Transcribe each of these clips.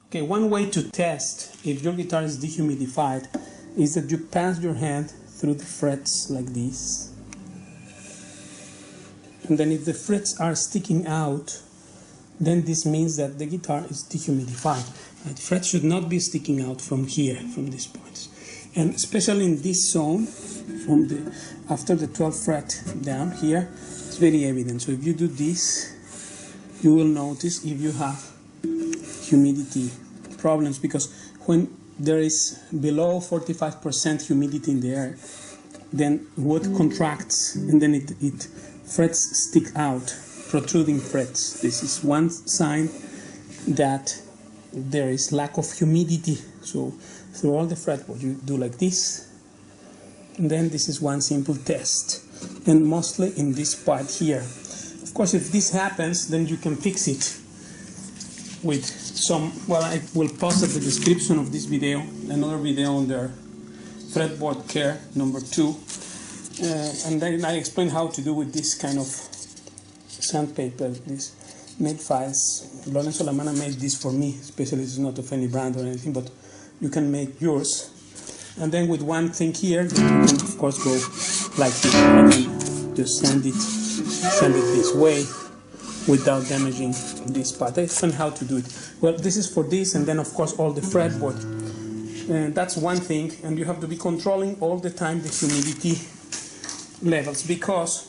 Okay, one way to test if your guitar is dehumidified is that you pass your hand through the frets like this. And then if the frets are sticking out, then this means that the guitar is dehumidified. The frets should not be sticking out from here, from these points. And especially in this zone, from the after the 12th fret down here, it's very evident. So if you do this, you will notice if you have humidity problems, because when there is below 45% humidity in the air, then wood contracts and then it frets stick out, protruding frets. This is one sign that there is lack of humidity. So through all the fretboard you do like this, and then this is one simple test, and mostly in this part here. Of course, if this happens, then you can fix it with some, well, I will post at the description of this video another video on their fretboard care number 2, and then I explain how to do with this kind of sandpaper, these made files. Lorenzo Lamana made this for me, especially it's not of any brand or anything, but you can make yours. And then with one thing here, you can of course go like this. I can just send it this way without damaging this part. I explain how to do it. Well, this is for this, and then of course all the fretboard. And that's one thing, and you have to be controlling all the time the humidity levels, because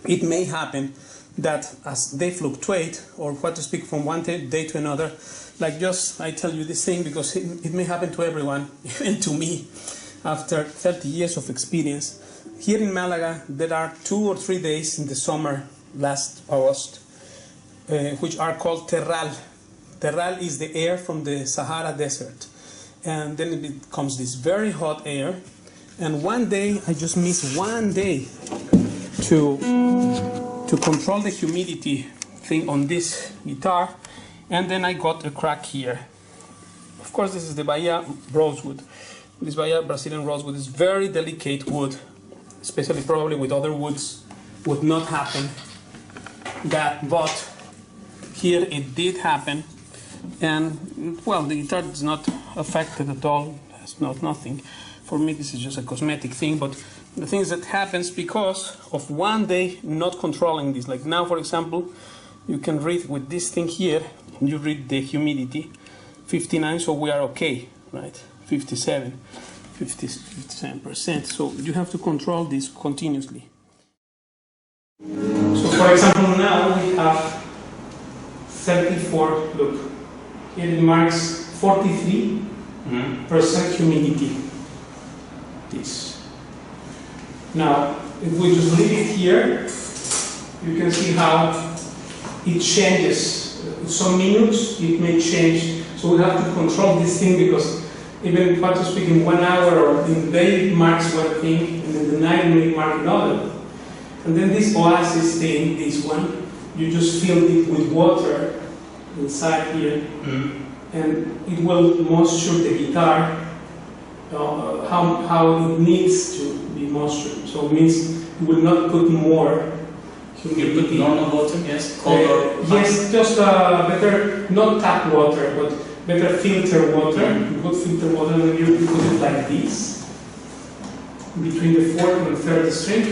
it may happen that as they fluctuate, or what to speak, from one day to another, like just I tell you this thing because it may happen to everyone, even to me, after 30 years of experience. Here in Malaga, there are 2 or 3 days in the summer, last August, which are called terral. Terral is the air from the Sahara Desert. And then it becomes this very hot air. And one day, I just missed one day to control the humidity thing on this guitar. And then I got a crack here. Of course, this is the Bahia rosewood. This Bahia Brazilian rosewood is very delicate wood, especially probably with other woods would not happen that, but here it did happen. And well, the guitar is not affected at all. It's not nothing. For me, this is just a cosmetic thing, but the thing is that happens because of one day not controlling this. Like now, for example, you can read with this thing here, you read the humidity, 59, so we are okay, right? 57%. So you have to control this continuously. So for example, now we have 34, look, here it marks 43% humidity. This. Now, if we just leave it here, you can see how it changes. Some minutes it may change, so we have to control this thing, because even what to speak in 1 hour or in the day it marks one thing, and in the night it may mark another. And then this oasis thing, this one, you just fill it with water inside here, and it will moisture the guitar how it needs to be moistured. So it means you will not put more. You put normal water, yes? Yes, just better, not tap water, but better filter water. You put filter water and you put it like this, between the 4th and 3rd string,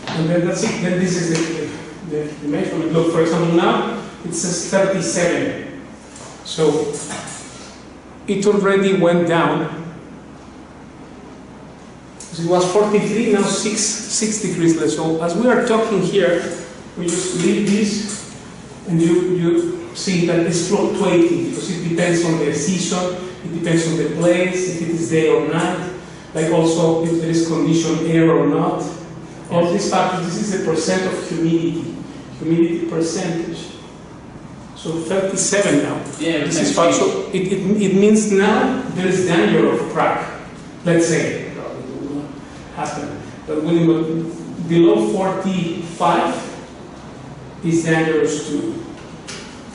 and then that's it. Then this is the measurement. Look, for example, now it says 37. So it already went down. It was 43, now 6 degrees less. So as we are talking here, we just leave this, and you see that it's fluctuating because it depends on the season, it depends on the place, if it is day or night, like also if there is conditioned air or not. All these factors, this is the percent of humidity percentage. So 37 now. Yeah, this is fine. So it means now there is danger of crack. Let's say, probably will not happen. But when below 45 is dangerous too.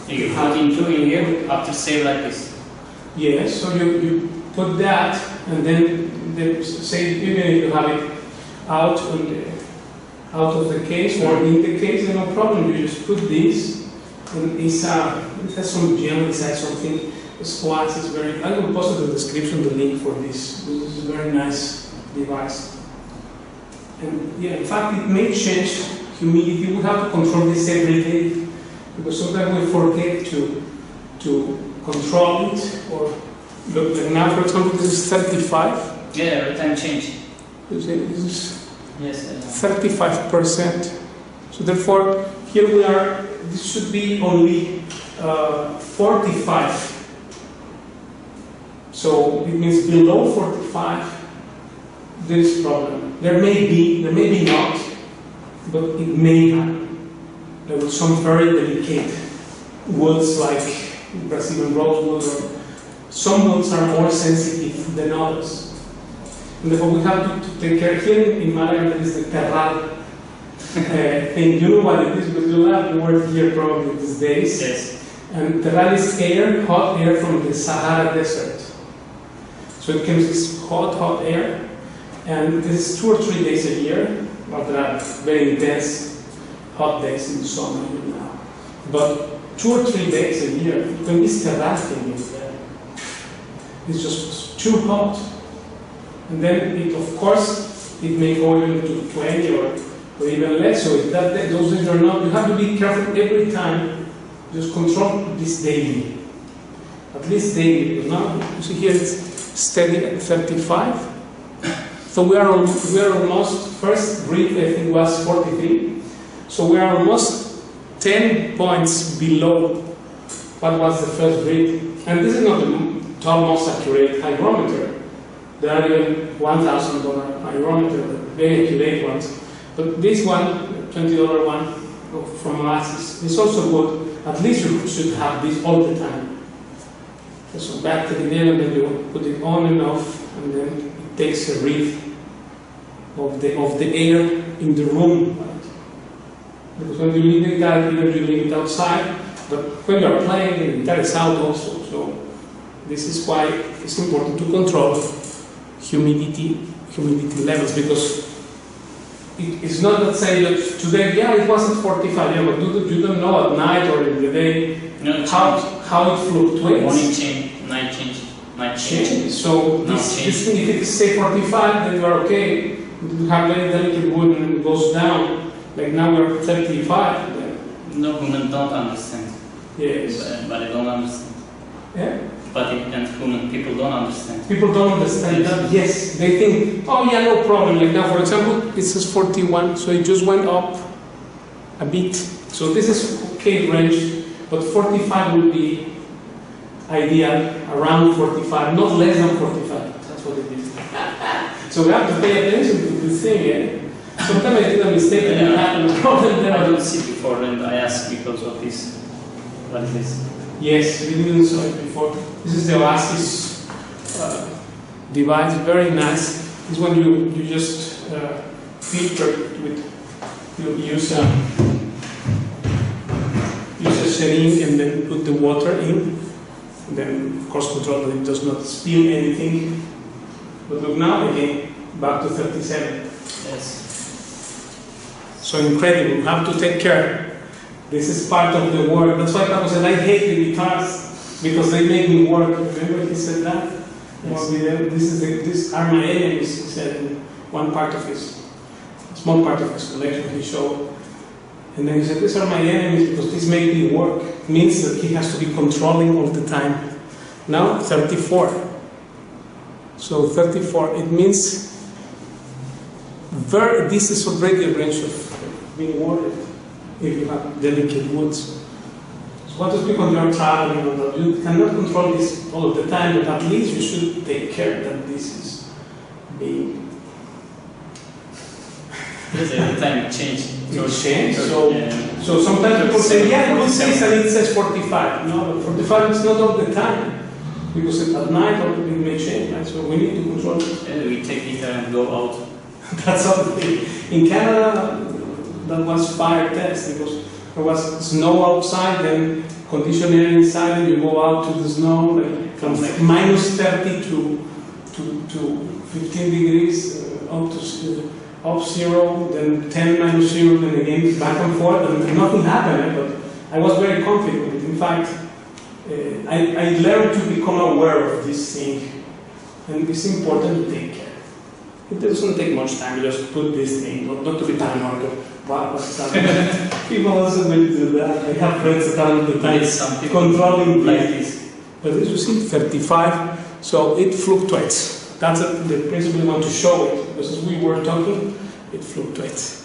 You put into in here after save like this. Yes, so you put that and then say even if you have it out of the case or in the case, then no problem. You just put this, and it has some gel inside, something. Squats is very. I will post in the description the link for this. This is a very nice device. And yeah, in fact, it may change humidity. We have to control this every day because sometimes we forget to control it. Or look, like now, for example, this is 35. Yeah, every time change. You see, this is. Yes, 35%. So therefore, here we are, this should be only 45. So it means below 45, there is a problem. There may be not, but it may happen. There were some very delicate woods like Brazilian rosewood, or some woods are more sensitive than others. And therefore we have to take care. Here in Malaga there is the terral thing. You know what it is, because you have work here probably these days. Yes. And terral is air, hot air from the Sahara Desert. So it comes this hot air, and this is 2 or 3 days a year. But there are very intense hot days in the summer now. But 2 or 3 days a year, when this terral thing is there, it's just too hot. And then, of course, it may go even to 20 or even less. So if those days are not, you have to be careful every time. Just control this daily, at least daily. Now, you see here it's steady at 35. So we are almost. First breath I think was 43. So we are almost 10 points below what was the first breath. And this is not the most accurate hygrometer. There are even $1,000 hygrometer, very accurate ones. But this one, $20 one from us, is also good. At least you should have this all the time. So back to the day, and then you put it on and off, and then it takes a read of the air in the room. Because when you leave the guitar, either you leave it outside, but when you are playing, the guitar is out also. So this is why it's important to control humidity levels, because it's not that say that today, yeah, it wasn't 45, yeah, but you don't know at night or in the day how it fluctuates. Morning change, night change. So this thing, if it is say 45, then you are okay. You have very delicate wood and it goes down. Like now we're 35. Then. No, women don't understand. Yes. But they don't understand. Yeah? But people don't understand. People don't understand that. Yes, they think, oh yeah, no problem. Like now, for example, it says 41, so it just went up a bit. So this is okay range, but 45 will be ideal, around 45, not less than 45. That's what it is. So we have to pay attention to this thing. Yeah? Sometimes I did a mistake and it happened. I don't see before, and I ask because of this. What is this? Yes, we didn't saw it before. This is the Oasis device, very nice. This one you just filter with, you use a syringe and then put the water in. And then, of course, control that it does not spill anything. But look now again, back to 37. Yes. So incredible. You have to take care. This is part of the work. That's why Paco said, I hate the guitars because they make me work. Remember he said that? Yes. These are my enemies, he said in one part of his, small part of his collection he showed. And then he said, these are my enemies because this make me work. It means that he has to be controlling all the time. Now 34. So 34, it means this is already a range of being worried if you have delicate woods. So what is because you are traveling, you cannot control this all of the time, but at least you should take care that this is being. Yes, every time it changes. So sometimes people say, yeah, it says and it says 45. No, 45 is not all the time. Because at night it may change, right? So we need to control it. And we take it and go out. That's all the thing. In Canada, that was fire test because there was snow outside, then conditioned air inside, and you go out to the snow, like from minus 30 to 15 degrees, up zero, then 10 minus zero, then again back and forth, and nothing happened. But I was very confident. In fact, I learned to become aware of this thing, and it's important to take care. It doesn't take much time, you just put this thing, not to be paranoid. What's happening? People also will do that. I have friends that are all the time controlling like this. But as you see, 35, so it fluctuates. That's the principle we want to show it, because as we were talking, it fluctuates.